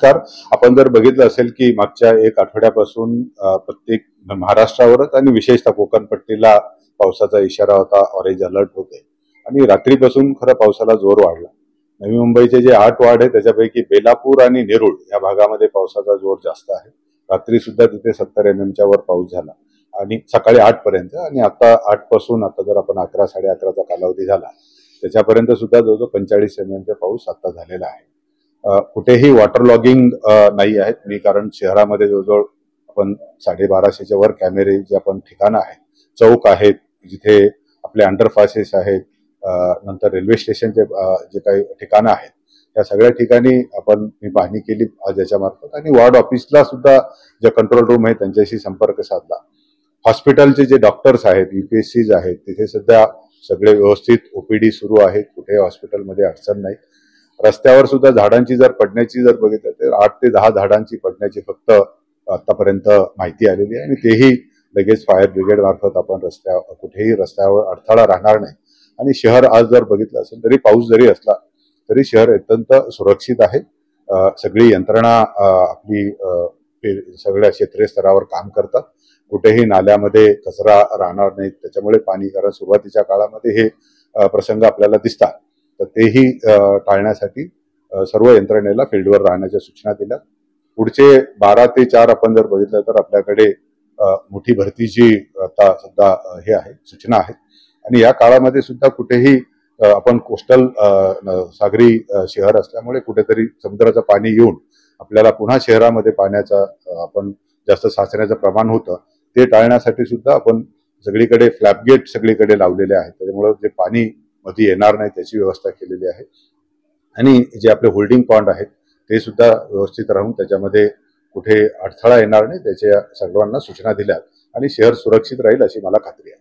नमस्कार. आपण जर बघितलं असेल की मागच्या एक आठवड्यापासून प्रत्येक महाराष्ट्रावरच आणि विशेषतः कोकण पट्टीला पावसाचा इशारा होता, ऑरेंज अलर्ट होते आणि रात्रीपासून खरं पावसाला जोर वाढला. नवी मुंबईचे जे 8 वार्ड आहे त्याच्यापैकी बेलापूर आणि नेरूळ या भागामध्ये पावसाचा जोर जास्त आहे. रात्री सुद्धा तिथे 70 mm च्या वर पाऊस झाला आणि सकाळी 8 पर्यंत आणि आता 8 पासून आता जर आपण 11 11:30चा कालावधी झाला त्याच्यापर्यंत सुद्धा जवळजवळ 45 mm चा पाऊस आता झालेला आहे. कुठेही वॉटर लॉगिंग नाही आहेत. मी कारण शहरामध्ये जवळजवळ आपण 1250च्या वर कॅमेरे जे आपण ठिकाणं आहेत, चौक आहेत, जिथे आपले अंडरपासेस आहेत, नंतर रेल्वे स्टेशनचे जे काही ठिकाणं आहेत त्या सगळ्या ठिकाणी मी पाहणी केली आज याच्यामार्फत आणि वॉर्ड ऑफिसला सुद्धा जे कंट्रोल रूम आहे त्यांच्याशी संपर्क साधला. हॉस्पिटलचे जे डॉक्टर्स आहेत, UPSCs आहेत, तिथे सध्या सगळे व्यवस्थित OPD सुरू आहेत. कुठेही हॉस्पिटलमध्ये अडचण नाही. रस्त्यावर सुद्धा झाडांची जर पडण्याची जर बघितलं तर 8 ते 10 झाडांची पडण्याची फक्त आतापर्यंत माहिती आलेली आहे आणि तेही लगेच फायर ब्रिगेड मार्फत आपण कुठेही रस्त्यावर अडथळा राहणार नाही. आणि शहर आज जर बघितलं असेल तरी पाऊस जरी असला तरी शहर अत्यंत सुरक्षित आहे. सगळी यंत्रणा आपली सगळ्या क्षेत्रीय स्तरावर काम करतात. कुठेही नाल्यामध्ये कचरा राहणार नाही. त्याच्यामुळे पाणी, कारण सुरुवातीच्या काळामध्ये हे प्रसंग आपल्याला दिसतात, तर तेही टाळण्यासाठी सर्व यंत्रणेला फील्डवर राहण्याच्या सूचना दिल्या. पुढचे 12 ते 4 आपण जर बघितलं तर आपल्याकडे मोठी भरतीची आता सुद्धा हे आहे, सूचना आहेत आणि या काळामध्ये सुद्धा कुठेही आपण कोस्टल सागरी शहर असल्यामुळे कुठेतरी समुद्राचं पाणी येऊन आपल्याला पुन्हा शहरामध्ये पाण्याचा आपण जास्त साचण्याचं प्रमाण होतं, ते टाळण्यासाठी सुद्धा आपण सगळीकडे फ्लॅपगेट सगळीकडे लावलेले आहेत. त्याच्यामुळे जे पाणी मध्ये येणार नाही त्याची व्यवस्था केलेली आहे आणि जे आपले होल्डिंग पॉइंट आहेत ते सुद्धा व्यवस्थित राहून त्याच्यामध्ये कुठे अडथळा येणार नाही त्याच्या सर्वांना सूचना दिल्यात आणि शहर सुरक्षित राहील अशी मला खात्री आहे.